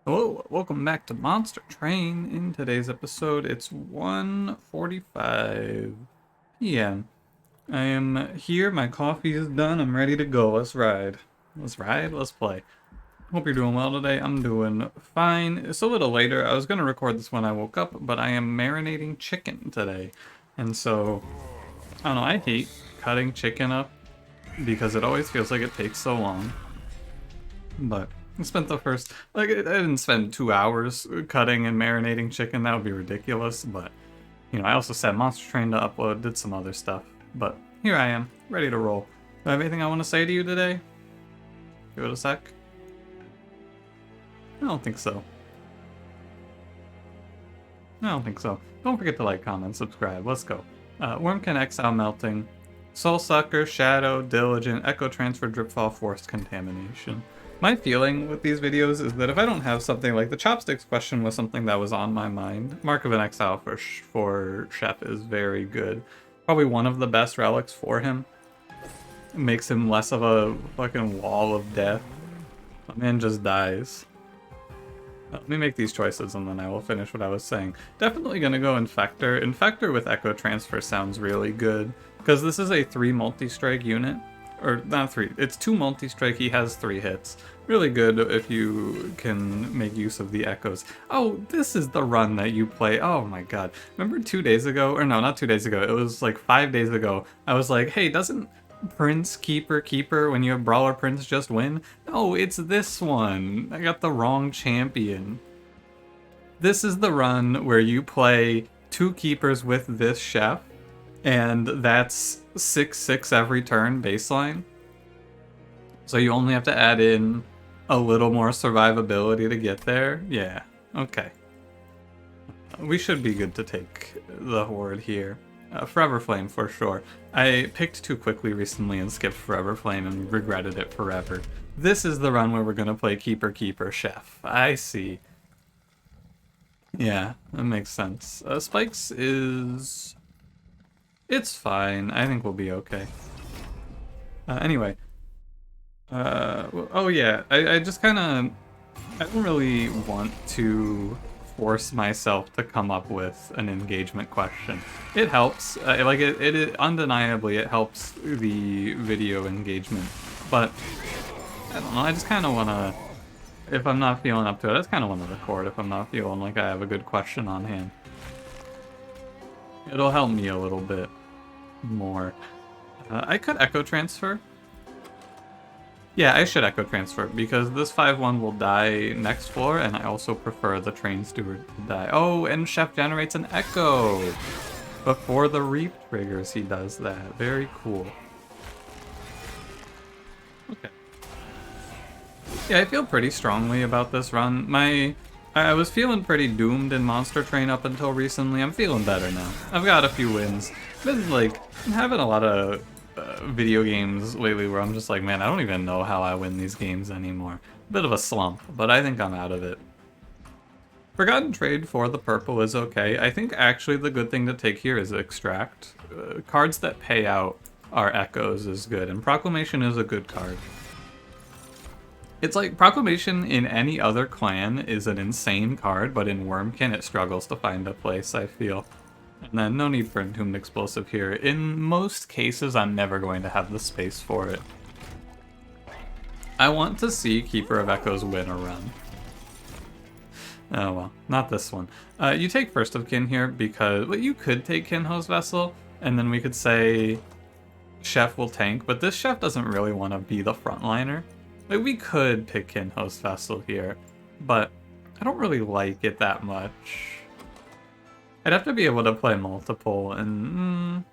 Hello, welcome back to Monster Train. In today's episode, it's 1:45 p.m. I am here, my coffee is done, I'm ready to go. Let's ride. Let's ride, let's play. Hope you're doing well today. I'm doing fine. It's a little later. I was going to record this when I woke up, but I am marinating chicken today. And so, I don't know, I hate cutting chicken up because it always feels like it takes so long. But I spent the first, I didn't spend 2 hours cutting and marinating chicken. That would be ridiculous. But, I also set Monster Train to upload, did some other stuff. But here I am, ready to roll. Do I have anything I want to say to you today? Give it a sec. I don't think so. I don't think so. Don't forget to like, comment, subscribe. Let's go. Wurmkin, Exile, Melting, Soul Sucker, Shadow, Diligent, Echo Transfer, Dripfall, Forced Contamination. My feeling with these videos is that if I don't have something like the chopsticks question was something that was on my mind, Mark of an Exile for Chef is very good. Probably one of the best relics for him. It makes him less of a fucking wall of death. The man just dies. Let me make these choices and then I will finish what I was saying. Definitely gonna go Infector. Infector with Echo Transfer sounds really good, because this is a 3 multi-strike unit. Or not 3, it's 2 multi-strike, he has 3 hits. Really good if you can make use of the echoes. Oh, this is the run that you play. Oh my god. Remember 2 days ago, or no, not 2 days ago, it was like 5 days ago, I was like, hey, doesn't Prince Keeper when you have Brawler Prince just win? No, it's this one. I got the wrong champion. This is the run where you play 2 keepers with this chef, and that's 6/6 every turn baseline. So you only have to add in a little more survivability to get there. Yeah, okay. We should be good to take the horde here. Forever Flame for sure. I picked too quickly recently and skipped Forever Flame and regretted it forever. This is the run where we're gonna play Keeper Chef. I see. Yeah, that makes sense. Spikes is... It's fine. I think we'll be okay. Anyway. Oh yeah, I just kind of... I don't really want to force myself to come up with an engagement question. It helps, it undeniably it helps the video engagement, but I don't know, I just kind of want to, if I'm not feeling up to it, I just kind of want to record if I'm not feeling like I have a good question on hand. It'll help me a little bit more. I could Echo Transfer. Yeah, I should Echo Transfer, because this 5/1 will die next floor, and I also prefer the Train Steward to die. Oh, and Chef generates an Echo! Before the Reap triggers, he does that. Very cool. Okay. Yeah, I feel pretty strongly about this run. I was feeling pretty doomed in Monster Train up until recently. I'm feeling better now. I've got a few wins. Been, like, I'm having a lot of video games lately where I'm just like, man, I don't even know how I win these games anymore. Bit of a slump, but I think I'm out of it. Forgotten Trade for the purple is okay. I think actually the good thing to take here is Extract. Cards that pay out our Echoes is good, and Proclamation is a good card. It's like, Proclamation in any other clan is an insane card, but in Wurmkin it struggles to find a place, I feel. And then no need for Entombed Explosive here. In most cases, I'm never going to have the space for it. I want to see Keeper of Echoes win a run. Oh well, not this one. You take First of Kin here because... Well, you could take Kinho's Vessel, and then we could say Chef will tank, but this Chef doesn't really want to be the frontliner. Like, we could pick Kinho's Vessel here, but I don't really like it that much. I'd have to be able to play multiple, and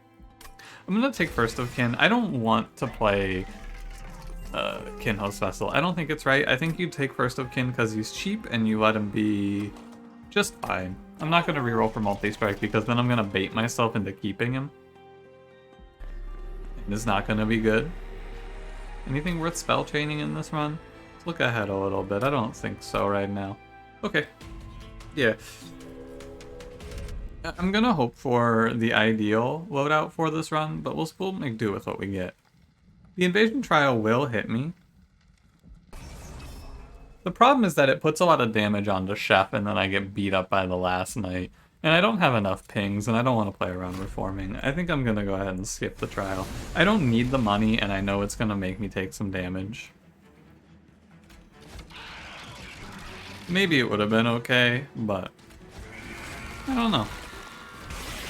I'm gonna take First of Kin. I don't want to play Kinho's Vessel. I don't think it's right. I think you take First of Kin because he's cheap and you let him be just fine. I'm not gonna reroll for multi-strike because then I'm gonna bait myself into keeping him. And it's not gonna be good. Anything worth spell chaining in this run? Let's look ahead a little bit. I don't think so right now. Okay. Yeah. I'm gonna hope for the ideal loadout for this run, but we'll make do with what we get. The Invasion Trial will hit me. The problem is that it puts a lot of damage onto Chef, and then I get beat up by the last knight. And I don't have enough pings, and I don't want to play around reforming. I think I'm going to go ahead and skip the trial. I don't need the money, and I know it's going to make me take some damage. Maybe it would have been okay, but I don't know.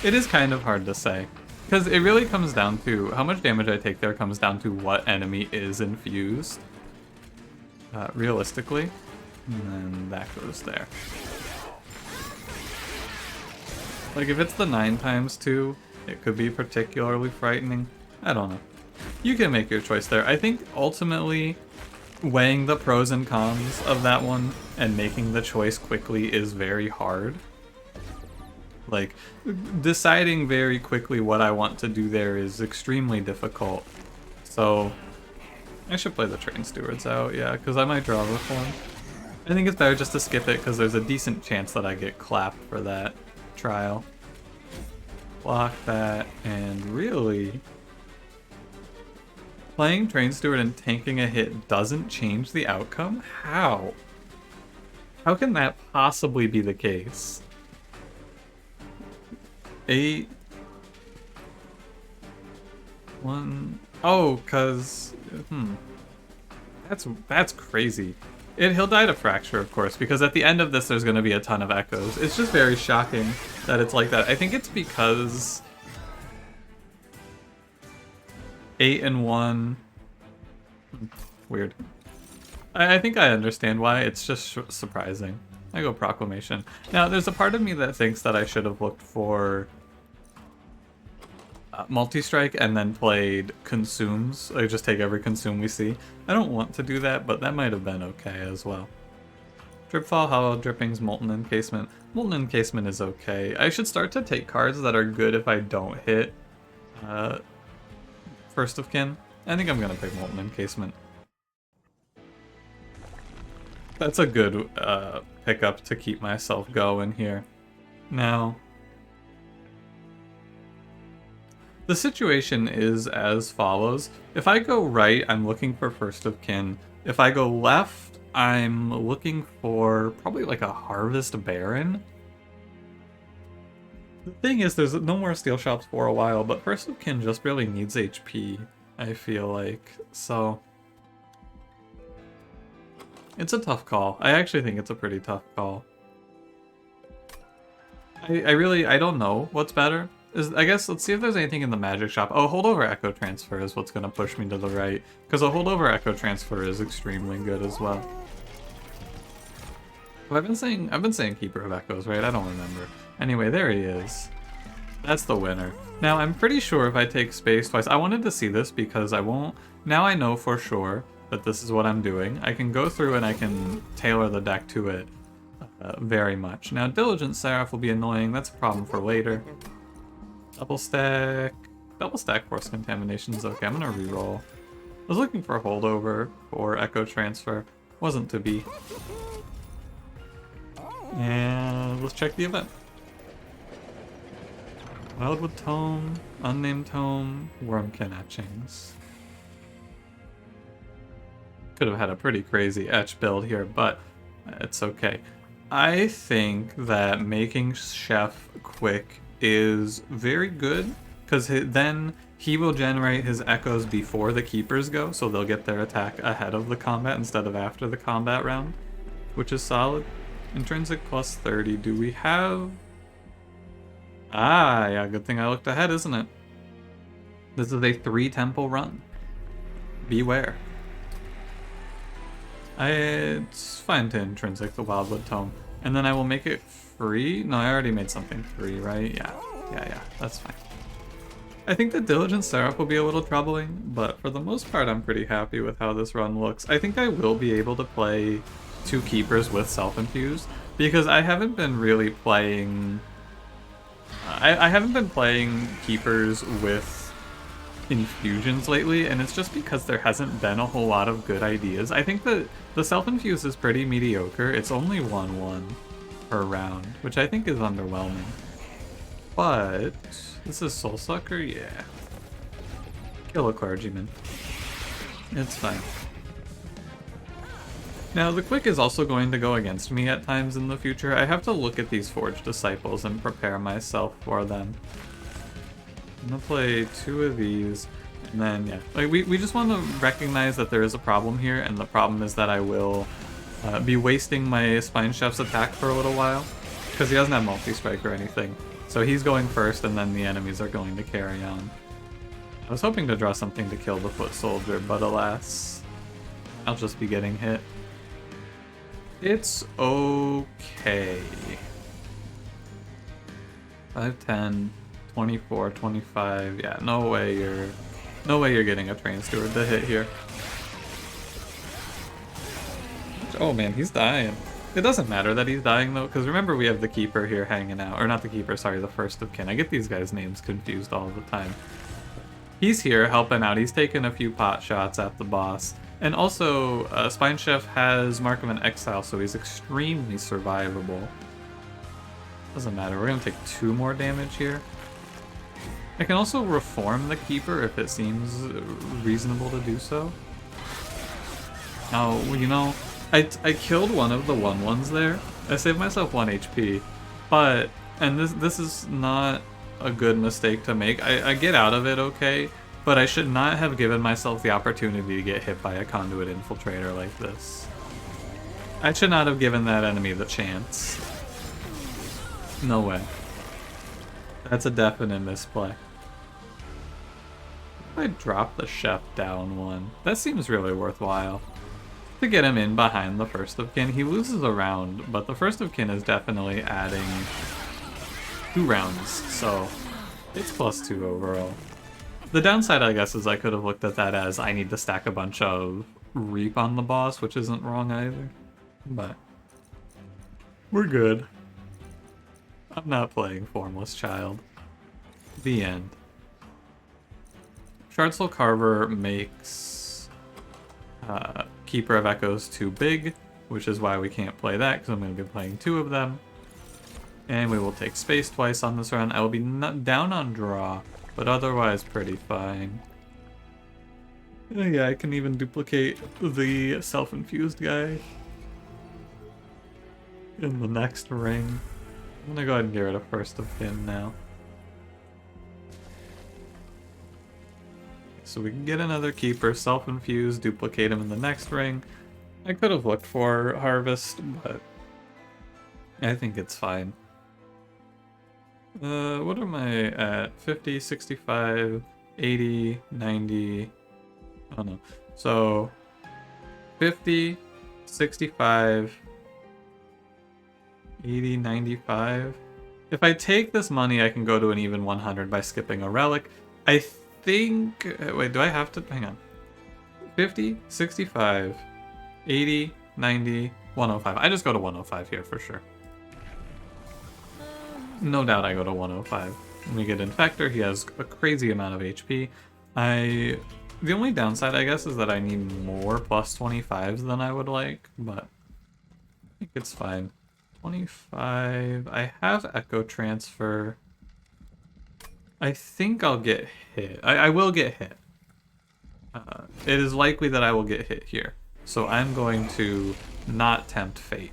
It is kind of hard to say. Because it really comes down to, how much damage I take there comes down to what enemy is infused. Realistically. And then that goes there. Like, if it's the 9x2, it could be particularly frightening. I don't know. You can make your choice there. I think, ultimately, weighing the pros and cons of that one and making the choice quickly is very hard. Like, deciding very quickly what I want to do there is extremely difficult. So, I should play the Train Stewards out, yeah, because I might draw Reform. I think it's better just to skip it because there's a decent chance that I get clapped for that trial. Block that, and really, playing Train Steward and tanking a hit doesn't change the outcome? How? How can that possibly be the case? 8 1 oh, cause that's crazy. He'll die to Fracture, of course, because at the end of this there's going to be a ton of echoes. It's just very shocking that it's like that. I think it's because 8 and 1. Weird. I think I understand why. It's just surprising. I go Proclamation. Now, there's a part of me that thinks that I should have looked for multi-strike and then played consumes. I just take every consume we see. I don't want to do that, but that might have been okay as well. Dripfall, Hollow Drippings, Molten Encasement. Molten Encasement is okay. I should start to take cards that are good if I don't hit First of Kin. I think I'm gonna pick Molten Encasement. That's a good pickup to keep myself going here. Now, the situation is as follows. If I go right, I'm looking for First of Kin. If I go left, I'm looking for probably like a Harvest Baron. The thing is, there's no more steel shops for a while, but First of Kin just really needs HP, I feel like. So, it's a tough call. I actually think it's a pretty tough call. I don't know what's better. I guess, let's see if there's anything in the magic shop. Oh, holdover Echo Transfer is what's going to push me to the right. Because a holdover Echo Transfer is extremely good as well. I've been saying Keeper of Echoes, right? I don't remember. Anyway, there he is. That's the winner. Now, I'm pretty sure if I take space twice, I wanted to see this because I won't. Now I know for sure that this is what I'm doing. I can go through and I can tailor the deck to it very much. Now, Diligent Seraph will be annoying. That's a problem for later. Double stack Force Contamination is okay. I'm gonna reroll. I was looking for a holdover or Echo Transfer. Wasn't to be. And let's check the event. Wildwood Tome, Unnamed Tome, Wurmkin Etchings. Could have had a pretty crazy etch build here, but it's okay. I think that making Chef quick is very good, because then he will generate his echoes before the keepers go, so they'll get their attack ahead of the combat instead of after the combat round, which is solid. Intrinsic plus 30. Do we have... Ah, yeah, good thing I looked ahead, isn't it? This is a 3-temple run. Beware. It's fine to intrinsic the Wildwood Tome. And then I will make it free. No, I already made something free, right? Yeah, that's fine. I think the Diligent Seraph will be a little troubling, but for the most part, I'm pretty happy with how this run looks. I think I will be able to play 2 keepers with self-infused, because I haven't been really playing... I haven't been playing keepers with infusions lately, and it's just because there hasn't been a whole lot of good ideas. I think that the self-infuse is pretty mediocre. It's only 1/1 per round, which I think is underwhelming. But this is Soul Sucker, yeah. Kill a clergyman. It's fine. Now, the quick is also going to go against me at times in the future. I have to look at these Forged Disciples and prepare myself for them. I'm gonna play 2 of these, and then, yeah. Like, we just want to recognize that there is a problem here, and the problem is that I will be wasting my Spine Chef's attack for a little while, because he doesn't have multi-strike or anything. So he's going first, and then the enemies are going to carry on. I was hoping to draw something to kill the Foot Soldier, but alas, I'll just be getting hit. It's okay. 5, 10, 24, 25. Yeah, no way you're getting a Train Steward to hit here. Oh man, he's dying. It doesn't matter that he's dying though, because remember we have the Keeper here hanging out. Or not the Keeper, sorry, the First of Kin. I get these guys' names confused all the time. He's here helping out. He's taking a few pot shots at the boss. And also, Spine Chef has Mark of an Exile, so he's extremely survivable. Doesn't matter, we're gonna take 2 more damage here. I can also reform the Keeper if it seems reasonable to do so. Oh, you know, I killed one of the 1/1s there. I saved myself 1 HP, but, and this is not a good mistake to make. I get out of it okay, but I should not have given myself the opportunity to get hit by a Conduit Infiltrator like this. I should not have given that enemy the chance. No way. That's a definite misplay. I drop the Chef down 1. That seems really worthwhile. To get him in behind the First of Kin. He loses a round, but the First of Kin is definitely adding 2 rounds, so it's +2 overall. The downside, I guess, is I could have looked at that as I need to stack a bunch of Reap on the boss, which isn't wrong either. But we're good. I'm not playing Formless Child. The end. Shardsoul Carver makes Keeper of Echoes too big, which is why we can't play that, because I'm going to be playing 2 of them. And we will take space twice on this round. I will be down on draw, but otherwise pretty fine. Yeah, I can even duplicate the self-infused guy in the next ring. I'm gonna go ahead and get rid of First of Kin now. So we can get another Keeper, self-infused, duplicate him in the next ring. I could have looked for Harvest, but I think it's fine. What am I at? 50, 65, 80, 90... Oh no. So, 50, 65... 80, 95. If I take this money, I can go to an even 100 by skipping a relic. I think... Wait, do I have to... Hang on. 50, 65, 80, 90, 105. I just go to 105 here for sure. No doubt I go to 105. When we get Infector, he has a crazy amount of HP. The only downside, I guess, is that I need more +25s than I would like, but I think it's fine. 25. I have Echo Transfer. I think I'll get hit. I will get hit. It is likely that I will get hit here. So I'm going to not tempt fate.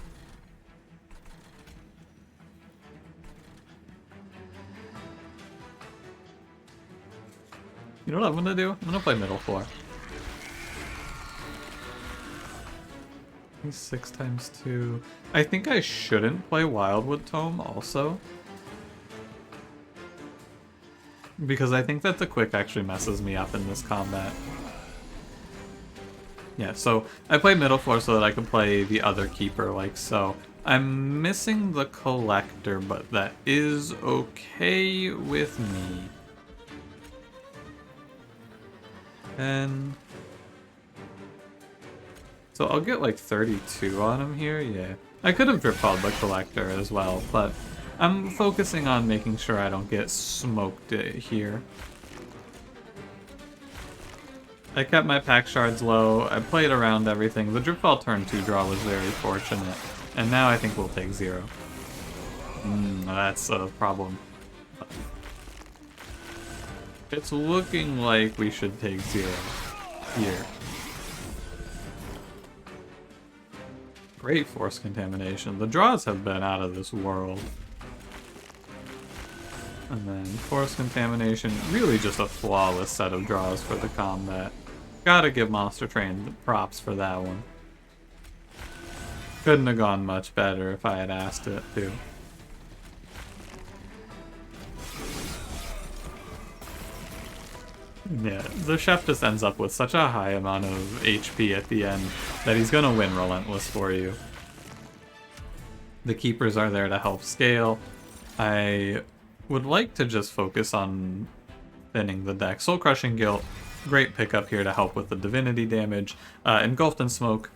You know what I'm gonna do? I'm gonna play middle 4. 6 times 2. I think I shouldn't play Wildwood Tome also. Because I think that the quick actually messes me up in this combat. Yeah, so I play middle 4 so that I can play the other Keeper like so. I'm missing the Collector, but that is okay with me. And so I'll get like 32 on him here, yeah. I could have drip-falled the Collector as well, but I'm focusing on making sure I don't get smoked here. I kept my pack shards low, I played around everything. The drip-fall turn 2 draw was very fortunate, and now I think we'll take 0. That's a problem. It's looking like we should take 0 here. great force contamination. The draws have been out of this world. And then force contamination, really just a flawless set of draws for the combat. Gotta give Monster Train props for that one. Couldn't have gone much better if I had asked it to. Yeah, the chef just ends up with such a high amount of HP at the end that he's gonna win Relentless for you. The keepers are there to help scale. I would like to just focus on thinning the deck. Soul Crushing Guilt, great pickup here to help with the Divinity damage. Engulfed in Smoke,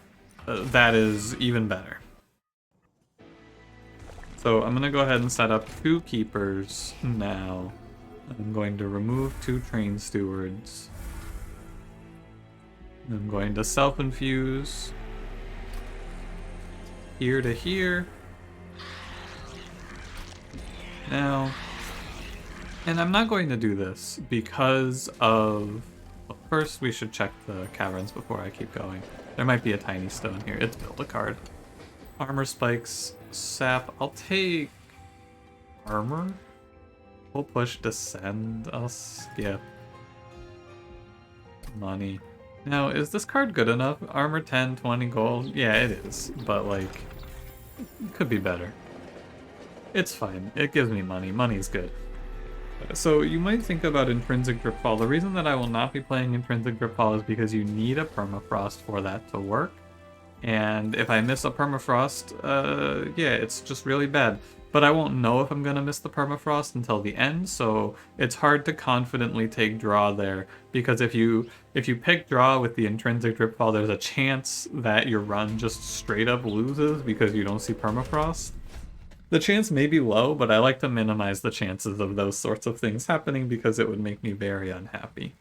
that is even better. So I'm going to go ahead and set up 2 keepers now. I'm going to remove 2 Train Stewards. I'm going to self-infuse here to here. Now, and I'm not going to do this because of... Well, first we should check the caverns before I keep going. There might be a tiny stone here. It's build a card. Armor spikes, sap. I'll take armor. Full push, descend. I'll skip. Money. Now, is this card good enough? Armor 10, 20 gold? Yeah, it is. But, like, it could be better. It's fine. It gives me money. Money's good. So you might think about Intrinsic Dripfall. The reason that I will not be playing Intrinsic Dripfall is because you need a Permafrost for that to work. And if I miss a Permafrost, yeah, it's just really bad. But I won't know if I'm going to miss the Permafrost until the end, so it's hard to confidently take draw there. Because if you pick draw with the Intrinsic Dripfall, there's a chance that your run just straight up loses because you don't see Permafrost. The chance may be low, but I like to minimize the chances of those sorts of things happening because it would make me very unhappy.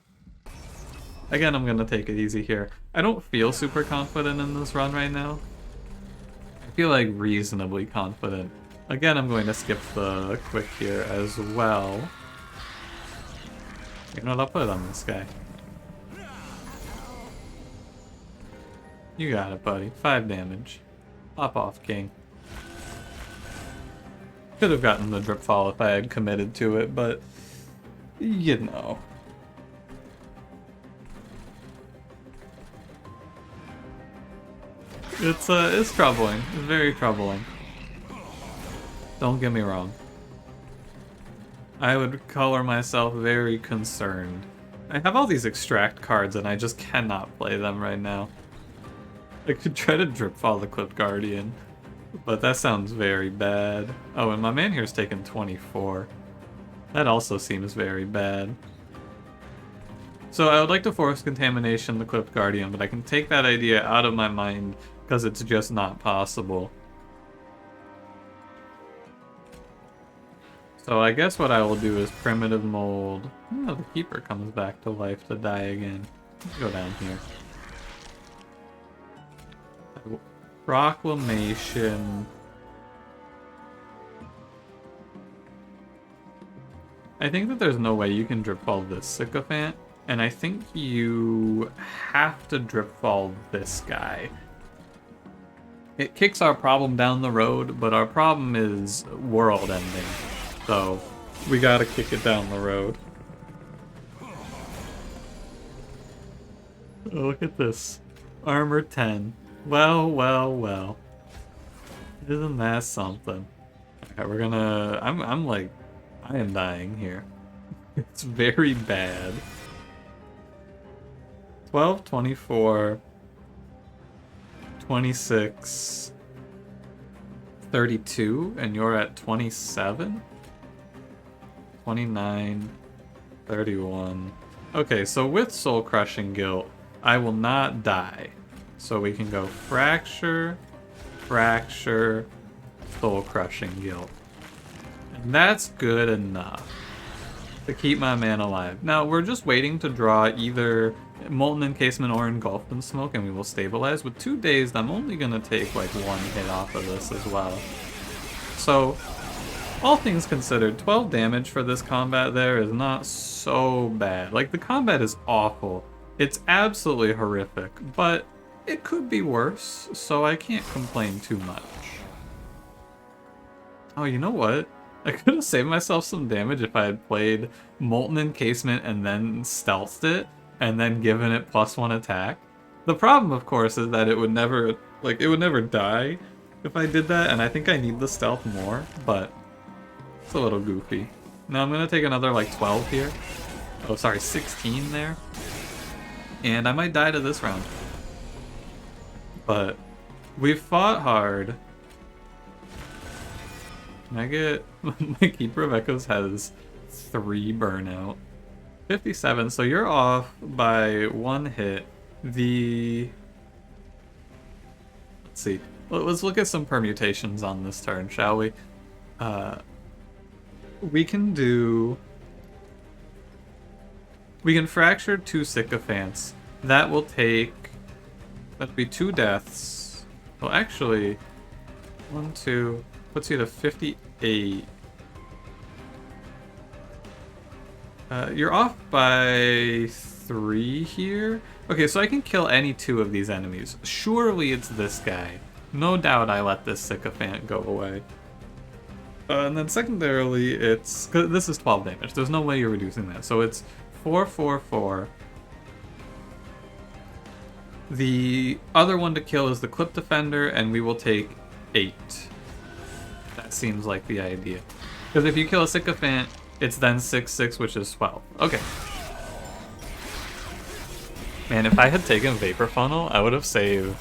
Again, I'm going to take it easy here. I don't feel super confident in this run right now. I feel like reasonably confident. Again, I'm going to skip the quick here as well. You know what, I'll put it on this guy. You got it, buddy. 5 damage. Pop off, King. Could have gotten the Dripfall if I had committed to it, but you know. It's troubling. It's very troubling. Don't get me wrong. I would color myself very concerned. I have all these extract cards and I just cannot play them right now. I could try to Dripfall the Clipped Guardian, but that sounds very bad. Oh, and my man here's taken 24. That also seems very bad. So I would like to force contamination the Clipped Guardian, but I can take that idea out of my mind because it's just not possible. So I guess what I will do is Primitive Mold. Oh, the Keeper comes back to life to die again. Let's go down here. Proclamation. I think that there's no way you can Dripfall this Sycophant, and I think you have to Dripfall this guy. It kicks our problem down the road, but our problem is world ending. So, we gotta kick it down the road. Oh, look at this. Armor 10. Well, well, well. Isn't that something? Alright, we're gonna... I'm like... I am dying here. It's very bad. 12, 24... 26... 32, and you're at 27? 29, 31. Okay, so with Soul Crushing Guilt, I will not die. So we can go Fracture, Fracture, Soul Crushing Guilt. And that's good enough to keep my man alive. Now, we're just waiting to draw either Molten Encasement or Engulfed in Smoke, and we will stabilize. With 2 dazed, I'm only going to take like 1 hit off of this as well. So, all things considered, 12 damage for this combat there is not so bad. Like, the combat is awful. It's absolutely horrific, but it could be worse, so I can't complain too much. Oh, you know what? I could have saved myself some damage if I had played Molten Encasement and then stealthed it, and then given it +1 attack. The problem, of course, is that it would never die if I did that, and I think I need the stealth more, but it's a little goofy. Now I'm gonna take another, like, 12 here. Oh, sorry, 16 there. And I might die to this round. But we've fought hard. Can I get... My Keeper of Echoes has 3 burnout. 57, so you're off by 1 hit. Let's see. Let's look at some permutations on this turn, shall we? We can fracture 2 Sycophants. That'd be 2 deaths. Well, actually, 1, 2, puts you to 58. You're off by 3 here. Okay, so I can kill any 2 of these enemies. Surely it's this guy. No doubt I let this Sycophant go away. And then secondarily, it's... 'cause this is 12 damage. There's no way you're reducing that. So it's 4, 4, 4. The other one to kill is the Clip Defender, and we will take 8. That seems like the idea. Because if you kill a Sycophant, it's then 6, 6, which is 12. Okay. Man, if I had taken Vapor Funnel, I would have saved,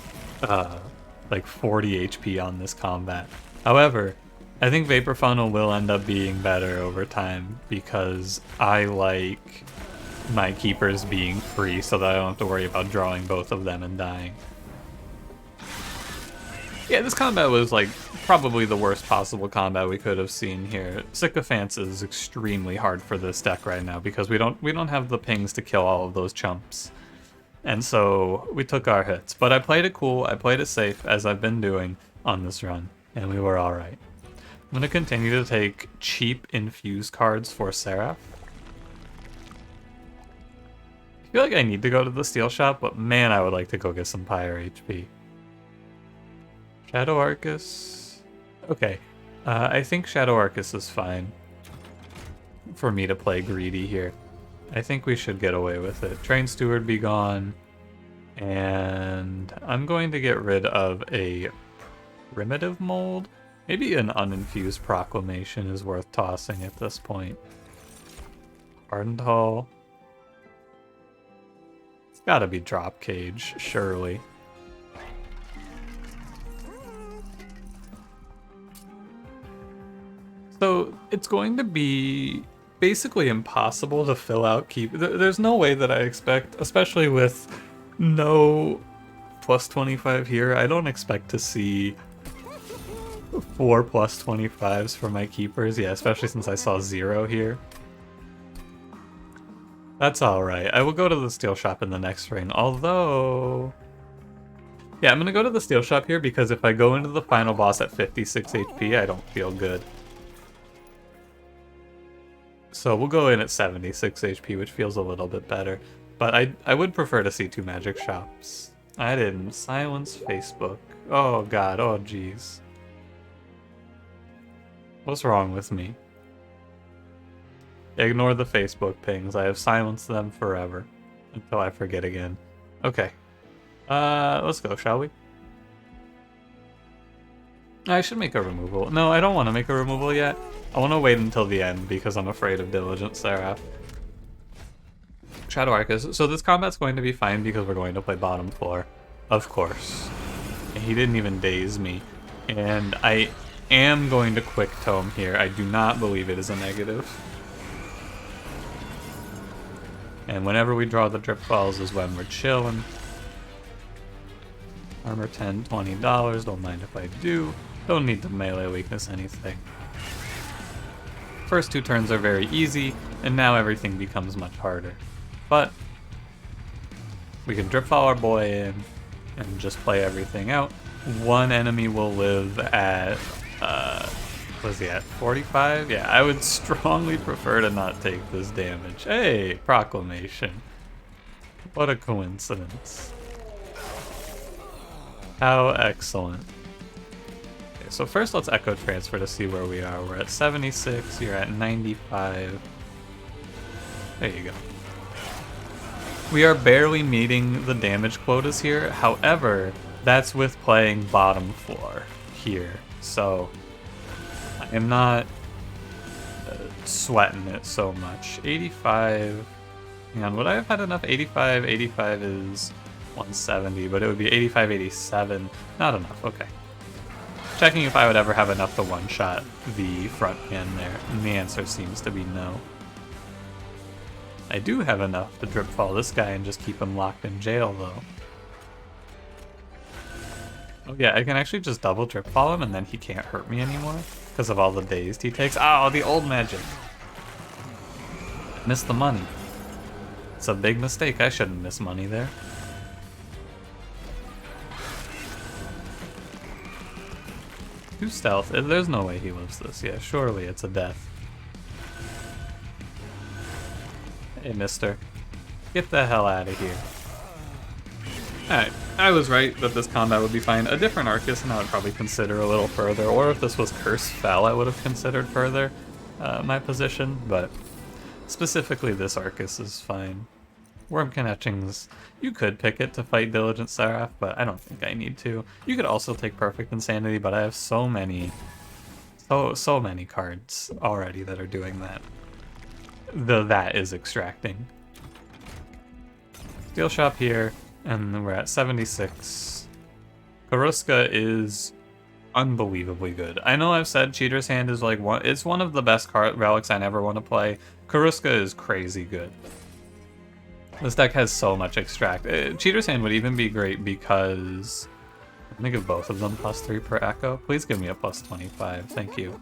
like 40 HP on this combat. However, I think Vapor Funnel will end up being better over time because I like my keepers being free so that I don't have to worry about drawing both of them and dying. Yeah, this combat was like probably the worst possible combat we could have seen here. Sycophants is extremely hard for this deck right now because we don't have the pings to kill all of those chumps. And so we took our hits. But I played it cool, I played it safe as I've been doing on this run, and we were alright. I'm going to continue to take cheap infuse cards for Seraph. I feel like I need to go to the steel shop, but man, I would like to go get some Pyre HP. Shadow Arcus. Okay, I think Shadow Arcus is fine for me to play greedy here. I think we should get away with it. Train Steward be gone, and I'm going to get rid of a Primitive Mold. Maybe an uninfused Proclamation is worth tossing at this point. Ardent Hall. It's gotta be Drop Cage, surely. So it's going to be basically impossible to fill out keep. There's no way that I expect, especially with no +25 here, I don't expect to see 4 +25s for my keepers. Yeah, especially since I saw 0 here. That's alright. I will go to the steel shop in the next ring, although... Yeah, I'm gonna go to the steel shop here because if I go into the final boss at 56 HP, I don't feel good. So we'll go in at 76 HP, which feels a little bit better. But I would prefer to see 2 magic shops. I didn't silence Facebook. Oh god, oh jeez. What's wrong with me? Ignore the Facebook pings. I have silenced them forever. Until I forget again. Okay. Let's go, shall we? I should make a removal. No, I don't want to make a removal yet. I want to wait until the end because I'm afraid of Diligent Seraph. Shadow Arcus. So this combat's going to be fine because we're going to play bottom floor. Of course. And he didn't even daze me. And I am going to Quick Tome here. I do not believe it is a negative. And whenever we draw the drip balls is when we're chilling. Armor 10, $20. Don't mind if I do. Don't need to melee weakness anything. First 2 turns are very easy, and now everything becomes much harder. But we can drip fall our boy in and just play everything out. 1 enemy will live at what is he at? 45? Yeah, I would strongly prefer to not take this damage. Hey, Proclamation. What a coincidence. How excellent. Okay, so first let's echo transfer to see where we are. We're at 76, you're at 95. There you go. We are barely meeting the damage quotas here. However, that's with playing bottom floor here. So I am not sweating it so much. 85. Hang on, would I have had enough? 85. 85 is 170, but it would be 85, 87. Not enough. Okay. Checking if I would ever have enough to one-shot the front hand there, and the answer seems to be no. I do have enough to drip fall this guy and just keep him locked in jail, though. Oh yeah, I can actually just double drip fall him and then he can't hurt me anymore because of all the dazed he takes. Oh, the old magic. Missed the money. It's a big mistake. I shouldn't miss money there. Two stealth. There's no way he lives this. Yeah, surely it's a death. Hey, mister. Get the hell out of here. Alright, I was right that this combat would be fine. A different Arcus and I would probably consider a little further, or if this was Curse Fell, I would have considered further my position, but specifically this Arcus is fine. Wurmkin Etchings, you could pick it to fight Diligent Seraph, but I don't think I need to. You could also take Perfect Insanity, but I have so many cards already that are doing that. That is extracting. Steel Shop here, and we're at 76. Karuska is unbelievably good. I know I've said Cheater's Hand is like it's one of the best relics I never want to play. Karuska is crazy good. This deck has so much extract. Cheater's Hand would even be great because I'm gonna give both of them +3 per echo. Please give me a +25, thank you.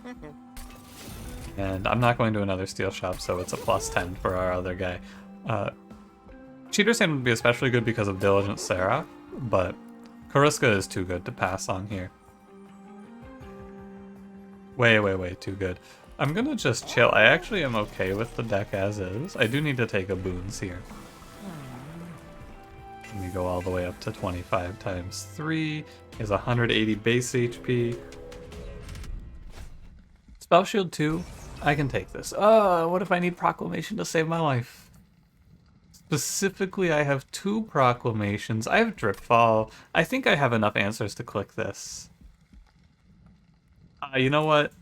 And I'm not going to another Steel Shop, so it's a +10 for our other guy. Cheater's Hand would be especially good because of Diligent Seraph, but Karuska is too good to pass on here. Way too good. I'm gonna just chill. I actually am okay with the deck as is. I do need to take a boons here. We go all the way up to 25 times 3 is 180 base HP. Spell Shield 2, I can take this. What if I need Proclamation to save my life? Specifically, I have 2 Proclamations. I have Drip Fall. I think I have enough answers to click this. You know what?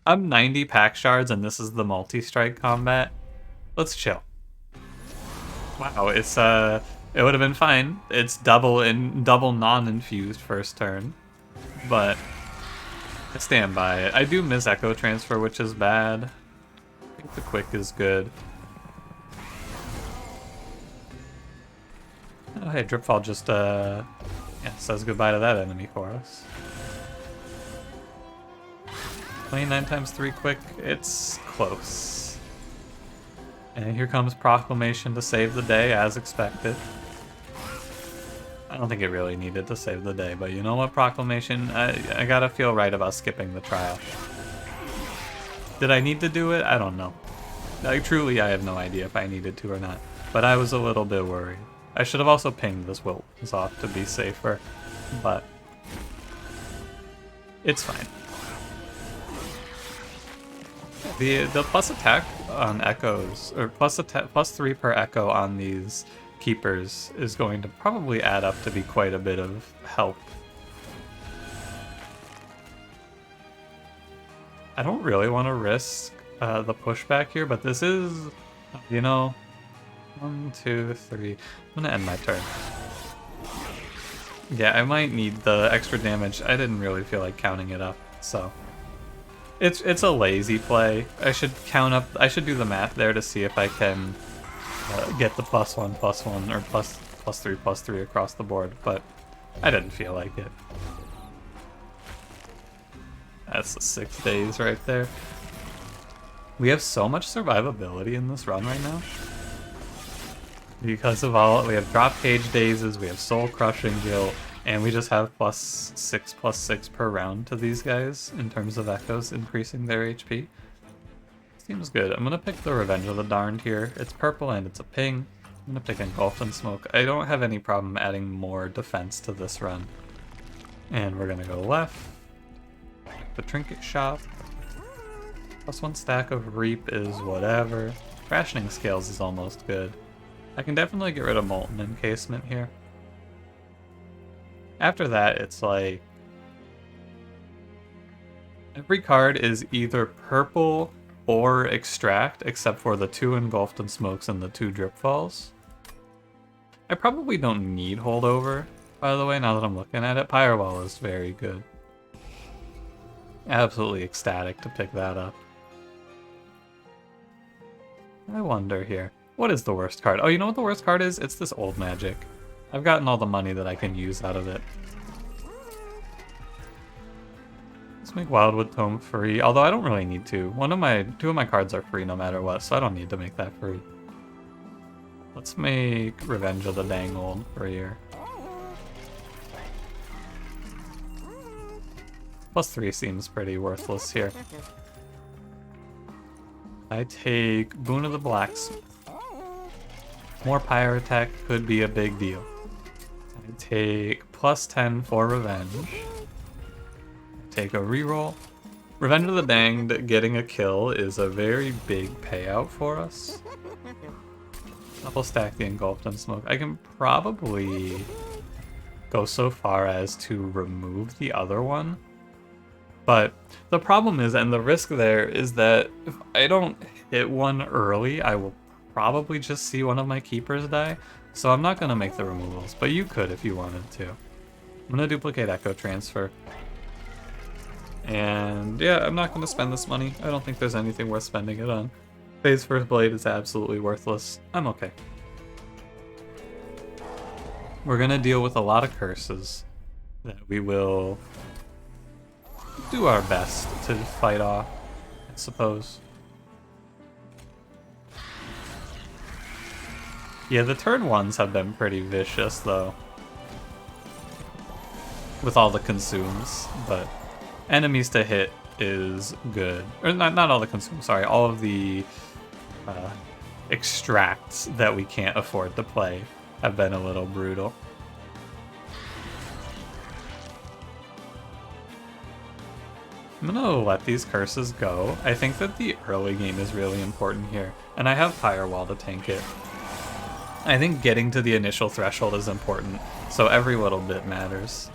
I'm 90 pack shards and this is the multi-strike combat. Let's chill. Wow, it's it would have been fine. It's double non-infused first turn. But I stand by it. I do miss Echo Transfer, which is bad. I think the quick is good. Oh hey, Dripfall just says goodbye to that enemy for us. 29 times 3 quick, it's close. And here comes Proclamation to save the day, as expected. I don't think it really needed to save the day, but you know what, Proclamation? I gotta feel right about skipping the trial. Did I need to do it? I don't know. Truly, I have no idea if I needed to or not, but I was a little bit worried. I should have also pinged this Wiltons off to be safer, but it's fine. The plus attack on echoes, or +3 per echo on these keepers is going to probably add up to be quite a bit of help. I don't really want to risk the pushback here, but this is, you know, 1, 2, 3. I'm gonna end my turn. Yeah, I might need the extra damage. I didn't really feel like counting it up, so. It's a lazy play. I should count up. I should do the math there to see if I can get the +1/+1 or +3/+3 across the board, but I didn't feel like it. That's the 6 days right there. We have so much survivability in this run right now. Because of all, we have drop cage dazes, we have soul crushing guilt, and we just have +6/+6 per round to these guys in terms of echoes increasing their HP. Seems good. I'm gonna pick the Revenge of the Darned here. It's purple and it's a ping. I'm gonna pick Engulfed in Smoke. I don't have any problem adding more defense to this run. And we're gonna go left. The trinket shop. +1 stack of reap is whatever. Rationing scales is almost good. I can definitely get rid of molten encasement here. After that, it's like every card is either purple or extract, except for the 2 engulfed in smokes and the 2 drip falls. I probably don't need holdover, by the way, now that I'm looking at it. Firewall is very good. Absolutely ecstatic to pick that up. I wonder here. What is the worst card? Oh, you know what the worst card is? It's this old magic. I've gotten all the money that I can use out of it. Let's make Wildwood Tome free, although I don't really need to. 2 of my cards are free no matter what, so I don't need to make that free. Let's make Revenge of the Dangled freer. +3 seems pretty worthless here. I take Boon of the Blacksmith. More Pyre attack could be a big deal. I take +10 for Revenge. Take a reroll. Revenge of the Danged getting a kill is a very big payout for us. Double stack the Engulfed in Smoke. I can probably go so far as to remove the other one. But the problem is, and the risk there, is that if I don't hit one early, I will probably just see one of my keepers die. So I'm not going to make the removals, but you could if you wanted to. I'm going to duplicate Echo Transfer. And yeah, I'm not going to spend this money. I don't think there's anything worth spending it on. Phase First Blade is absolutely worthless. I'm okay. We're going to deal with a lot of curses that we will do our best to fight off, I suppose. Yeah, the turn ones have been pretty vicious, though. With all the consumes, but enemies to hit is good. Or not all the consumes, sorry. All of the extracts that we can't afford to play have been a little brutal. I'm gonna let these curses go. I think that the early game is really important here, and I have Firewall to tank it. I think getting to the initial threshold is important, so every little bit matters.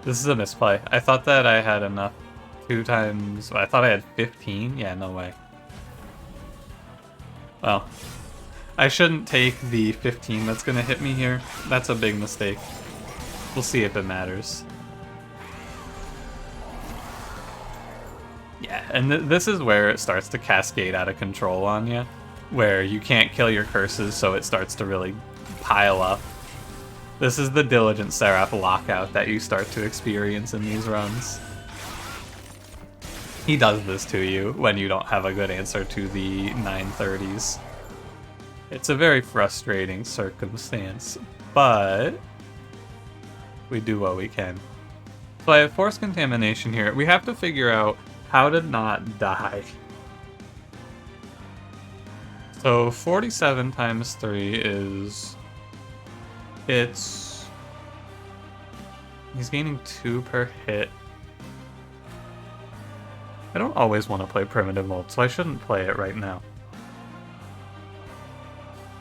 This is a misplay. I thought that I had enough 2 times... I thought I had 15? Yeah, no way. Well, I shouldn't take the 15 that's gonna hit me here. That's a big mistake. We'll see if it matters. Yeah, and this is where it starts to cascade out of control on you, where you can't kill your curses, so it starts to really pile up. This is the Diligent Seraph lockout that you start to experience in these runs. He does this to you when you don't have a good answer to the 930s. It's a very frustrating circumstance, but we do what we can. So I have Force Contamination here. We have to figure out how to not die. So 47 times 3 is... He's gaining 2 per hit. I don't always want to play Primitive Mold, so I shouldn't play it right now.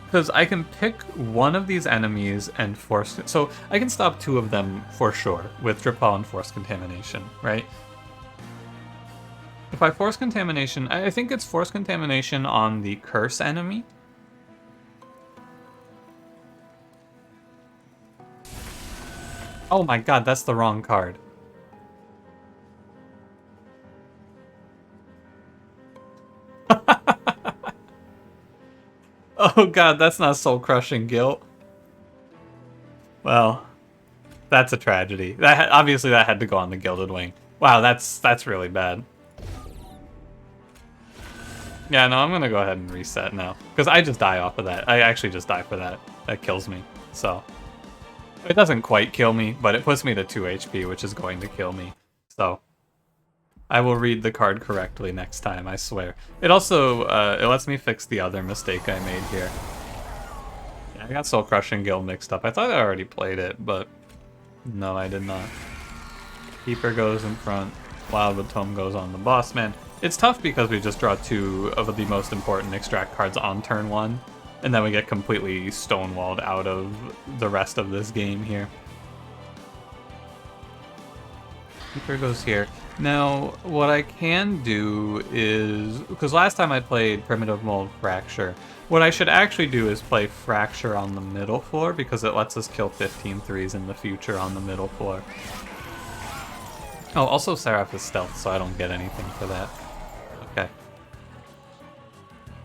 Because I can pick one of these enemies and force... So I can stop 2 of them for sure with Drip Ball and Force Contamination, right? If I Force Contamination... I think it's Force Contamination on the Curse enemy. Oh my god, that's the wrong card. Oh god, that's not soul-crushing guilt. Well, that's a tragedy. Obviously that had to go on the Gilded Wing. Wow, that's really bad. Yeah, no, I'm gonna go ahead and reset now. Because I just die off of that. I actually just die for that. That kills me, so... It doesn't quite kill me, but it puts me to 2 HP, which is going to kill me. So, I will read the card correctly next time, I swear. It also, it lets me fix the other mistake I made here. Yeah, I got Soul Crushing Guild mixed up. I thought I already played it, but no, I did not. Keeper goes in front, while the Tome goes on the boss man. It's tough because we just draw 2 of the most important extract cards on turn 1, and then we get completely stonewalled out of the rest of this game here. Keeper goes here. Now, what I can do is, because last time I played Primitive Mold Fracture, what I should actually do is play Fracture on the middle floor, because it lets us kill 15 threes in the future on the middle floor. Oh, also Seraph is stealth, so I don't get anything for that. Okay.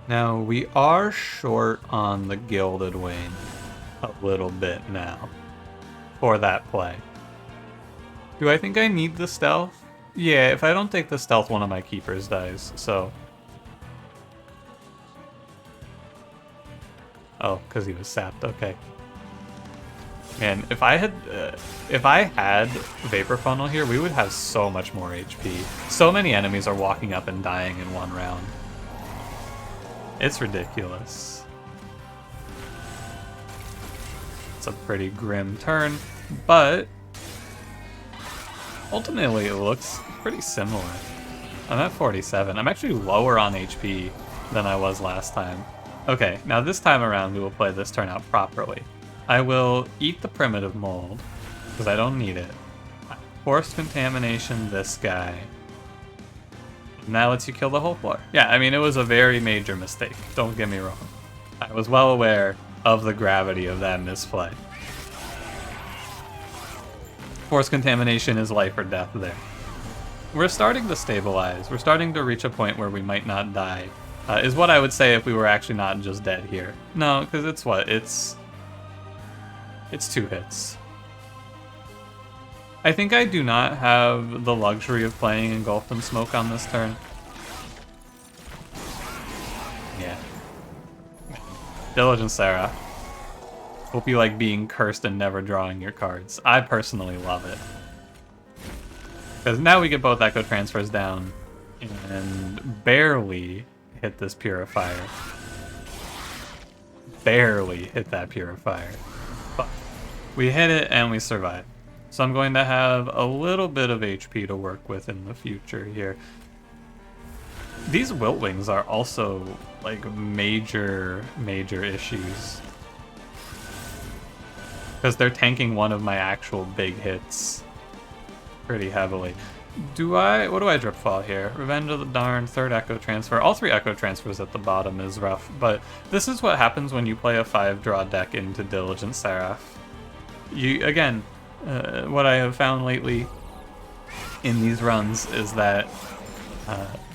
Now, we are short on the Gilded Wing a little bit now for that play. Do I think I need the stealth? Yeah, if I don't take the stealth, one of my keepers dies, so... Oh, because he was sapped, okay. Man, if I had Vapor Funnel here, we would have so much more HP. So many enemies are walking up and dying in one round. It's ridiculous. It's a pretty grim turn, but ultimately it looks pretty similar. I'm at 47. I'm actually lower on HP than I was last time. Okay, now this time around we will play this turn out properly. I will eat the Primitive Mold, because I don't need it. Forced Contamination this guy. And that lets you kill the whole floor. Yeah, I mean, it was a very major mistake, don't get me wrong. I was well aware of the gravity of that misplay. Forced Contamination is life or death there. We're starting to stabilize. We're starting to reach a point where we might not die. Is what I would say if we were actually not just dead here. No, because it's what? It's 2 hits. I think I do not have the luxury of playing Engulfed in Smoke on this turn. Yeah. Diligent Sarah. Hope you like being cursed and never drawing your cards. I personally love it. Because now we get both Echo Transfers down and barely hit this Purifier. Barely hit that Purifier. But we hit it and we survived. So I'm going to have a little bit of HP to work with in the future here. These Wilt Wings are also like major issues. Because they're tanking one of my actual big hits pretty heavily. What do I drip fall here? Revenge of the Darn, 3rd Echo Transfer. All 3 Echo Transfers at the bottom is rough, but this is what happens when you play a 5-draw deck into Diligent Seraph. Again, what I have found lately in these runs is that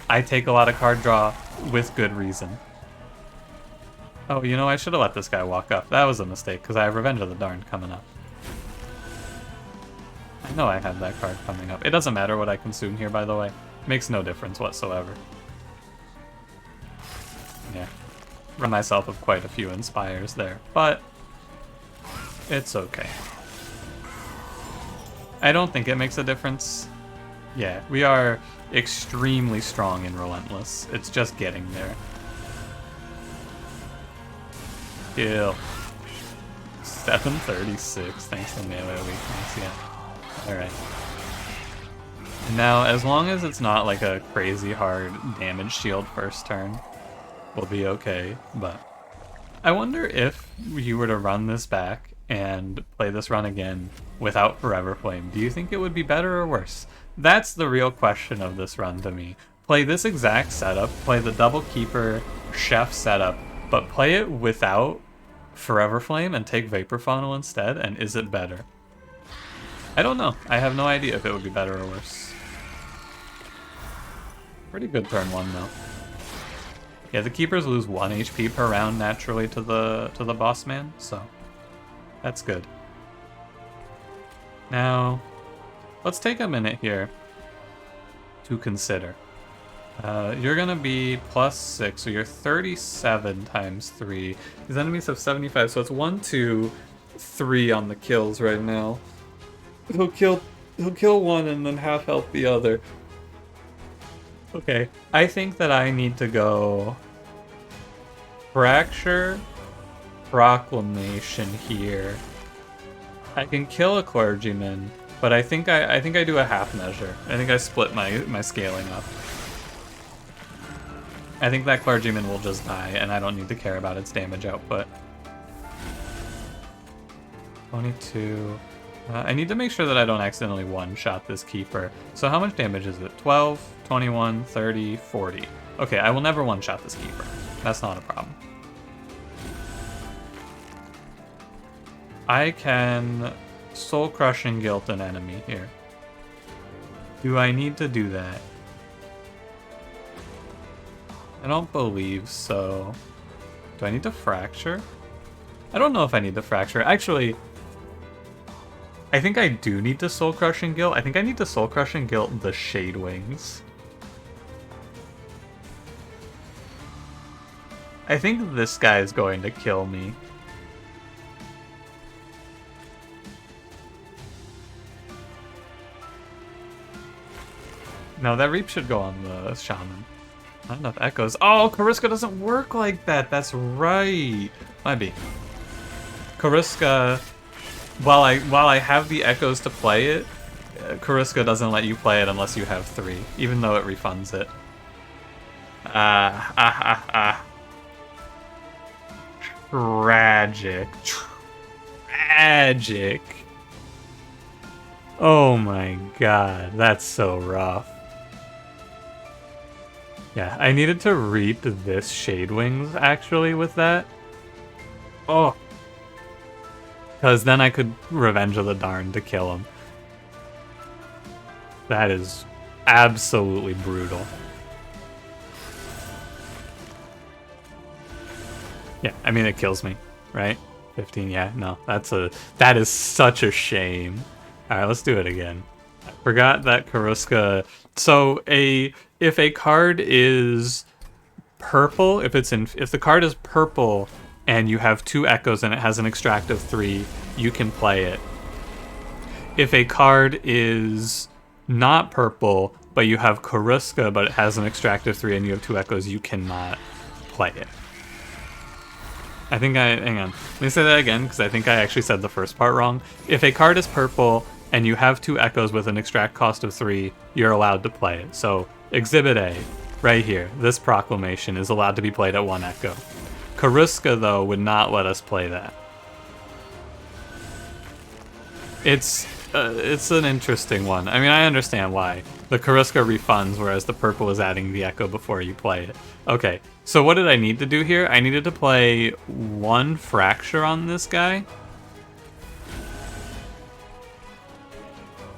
I take a lot of card draw with good reason. Oh, you know, I should have let this guy walk up. That was a mistake, because I have Revenge of the Darn coming up. I know I have that card coming up. It doesn't matter what I consume here, by the way. Makes no difference whatsoever. Yeah. Run myself of quite a few Inspires there, but it's okay. I don't think it makes a difference. Yeah, we are extremely strong and relentless. It's just getting there. Kill. 736, thanks to melee weakness, yeah. Alright. Now, as long as it's not like a crazy hard damage shield first turn, we'll be okay, but I wonder if you were to run this back and play this run again without Forever Flame, do you think it would be better or worse? That's the real question of this run to me. Play this exact setup, play the Double Keeper Chef setup, but play it without Forever Flame and take Vapor Funnel instead, and is it better? I don't know. I have no idea if it would be better or worse. Pretty good turn 1 though. Yeah, the keepers lose 1 HP per round naturally to the boss man, so that's good. Now, let's take a minute here to consider. You're gonna be +6, so you're 37 times 3. These enemies have 75, so it's 1, 2, 3 on the kills right now. He'll kill one and then half health the other. Okay, I think that I need to go Fracture, Proclamation here. I can kill a clergyman, but I think I do a half measure. I think I split my scaling up. I think that clergyman will just die, and I don't need to care about its damage output. 22. I need to make sure that I don't accidentally one-shot this keeper. So how much damage is it? 12, 21, 30, 40. Okay, I will never one-shot this keeper. That's not a problem. I can soul-crushing guilt an enemy here. Do I need to do that? I don't believe so. Do I need to fracture? I don't know if I need to fracture. Actually, I think I do need to Soul Crushing Guilt. I think I need to Soul Crushing Guilt the Shade Wings. I think this guy is going to kill me. No, that Reap should go on the Shaman. Not enough echoes. Oh, Kariska doesn't work like that. That's right. Might be. Kariska, while I have the echoes to play it, Kariska doesn't let you play it unless you have 3, even though it refunds it. Tragic. Tragic. Oh my god, that's so rough. Yeah, I needed to reap this Shade Wings, actually, with that. Oh. Because then I could Revenge of the Darn to kill him. That is absolutely brutal. Yeah, I mean, it kills me, right? 15, yeah, no, that is such a shame. Alright, let's do it again. I forgot that Kariska... So, if a card is purple, if the card is purple and you have 2 echoes and it has an extract of 3, you can play it. If a card is not purple, but you have Kariska, but it has an extract of 3 and you have 2 echoes, you cannot play it. Hang on. Let me say that again, because I think I actually said the first part wrong. If a card is purple and you have 2 echoes with an extract cost of 3, you're allowed to play it. So, Exhibit A, right here, this proclamation is allowed to be played at 1 echo. Kariska, though, would not let us play that. It's an interesting one. I mean, I understand why. The Kariska refunds, whereas the purple is adding the echo before you play it. Okay, so what did I need to do here? I needed to play 1 Fracture on this guy.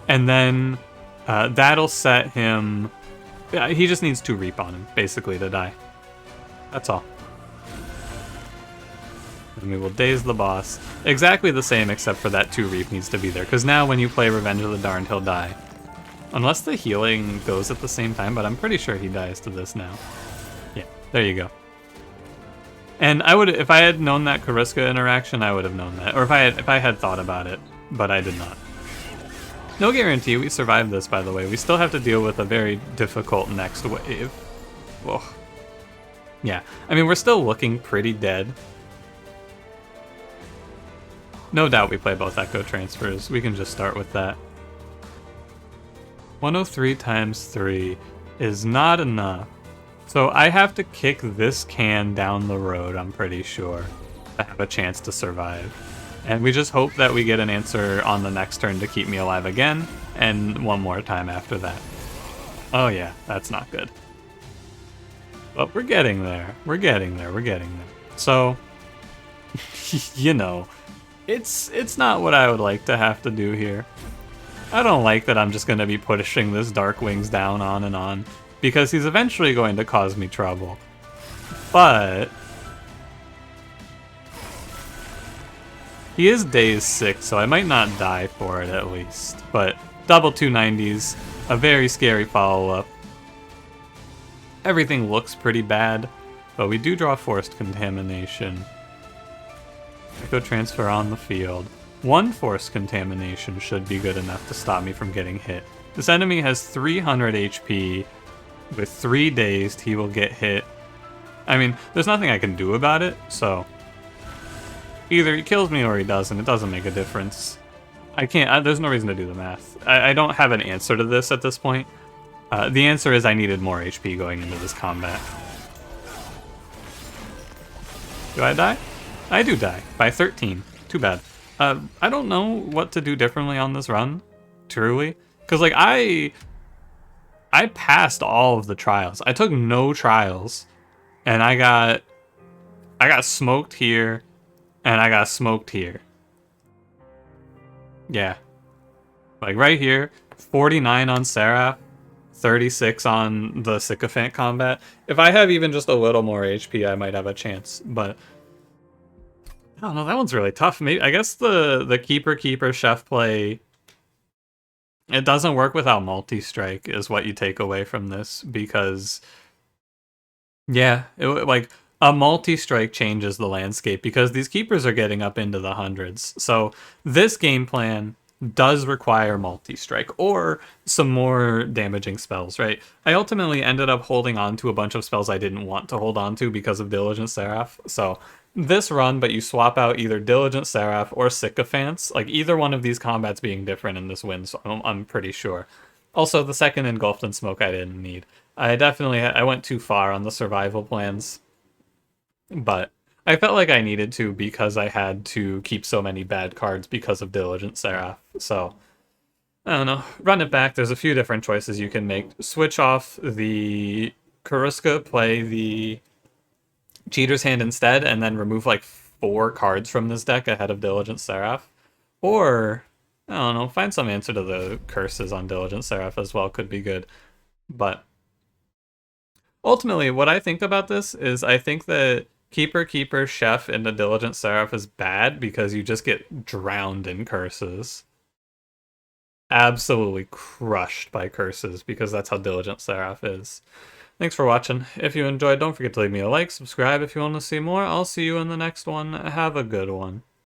And then that'll set him... Yeah, he just needs 2 Reap on him, basically, to die. That's all. And we will daze the boss. Exactly the same, except for that 2 Reap needs to be there. Because now when you play Revenge of the Darned, he'll die. Unless the healing goes at the same time, but I'm pretty sure he dies to this now. Yeah, there you go. And I would, if I had known that Kariska interaction, I would have known that. Or if I had thought about it, but I did not. No guarantee we survive this, by the way. We still have to deal with a very difficult next wave. Whoa. Yeah, I mean, we're still looking pretty dead. No doubt we play both Echo Transfers. We can just start with that. 103 times 3 is not enough. So I have to kick this can down the road, I'm pretty sure, to have a chance to survive. And we just hope that we get an answer on the next turn to keep me alive again, and one more time after that. Oh yeah, that's not good. But we're getting there. We're getting there. We're getting there. So, you know, it's not what I would like to have to do here. I don't like that I'm just going to be pushing this Dark Wings down on and on, because he's eventually going to cause me trouble. But he is Daze 6, so I might not die for it at least. But double 290s, a very scary follow-up. Everything looks pretty bad, but we do draw Forced Contamination. Echo Transfer on the field. 1 Forced Contamination should be good enough to stop me from getting hit. This enemy has 300 HP, With 3 dazed, he will get hit. I mean, there's nothing I can do about it, so either he kills me or he doesn't. It doesn't make a difference. I can't, there's no reason to do the math. I don't have an answer to this at this point. The answer is I needed more HP going into this combat. Do I die? I do die, by 13. Too bad. I don't know what to do differently on this run, truly. Because, like, I passed all of the trials. I took no trials, and I got smoked here, and I got smoked here. Yeah. Like, right here, 49 on Seraph, 36 on the Sycophant combat. If I have even just a little more HP, I might have a chance, but I don't know, that one's really tough. Maybe I guess the Keeper Chef play, it doesn't work without multi-strike is what you take away from this, because yeah, like a multi-strike changes the landscape because these keepers are getting up into the hundreds. So this game plan does require multi-strike or some more damaging spells, right? I ultimately ended up holding on to a bunch of spells I didn't want to hold on to because of Diligent Seraph. So this run, but you swap out either Diligent Seraph or Sycophants, like either one of these combats being different in this win, so I'm pretty sure. Also, the second Engulfed in Smoke I didn't need. I went too far on the survival plans, but I felt like I needed to because I had to keep so many bad cards because of Diligent Seraph. So, I don't know. Run it back. There's a few different choices you can make. Switch off the Karuska, play the Cheater's Hand instead, and then remove like 4 cards from this deck ahead of Diligent Seraph. Or, I don't know, find some answer to the curses on Diligent Seraph as well. Could be good. But ultimately, what I think about this is I think that Keeper, Chef into Diligent Seraph is bad because you just get drowned in curses. Absolutely crushed by curses because that's how Diligent Seraph is. Thanks for watching. If you enjoyed, don't forget to leave me a like, subscribe if you want to see more. I'll see you in the next one. Have a good one.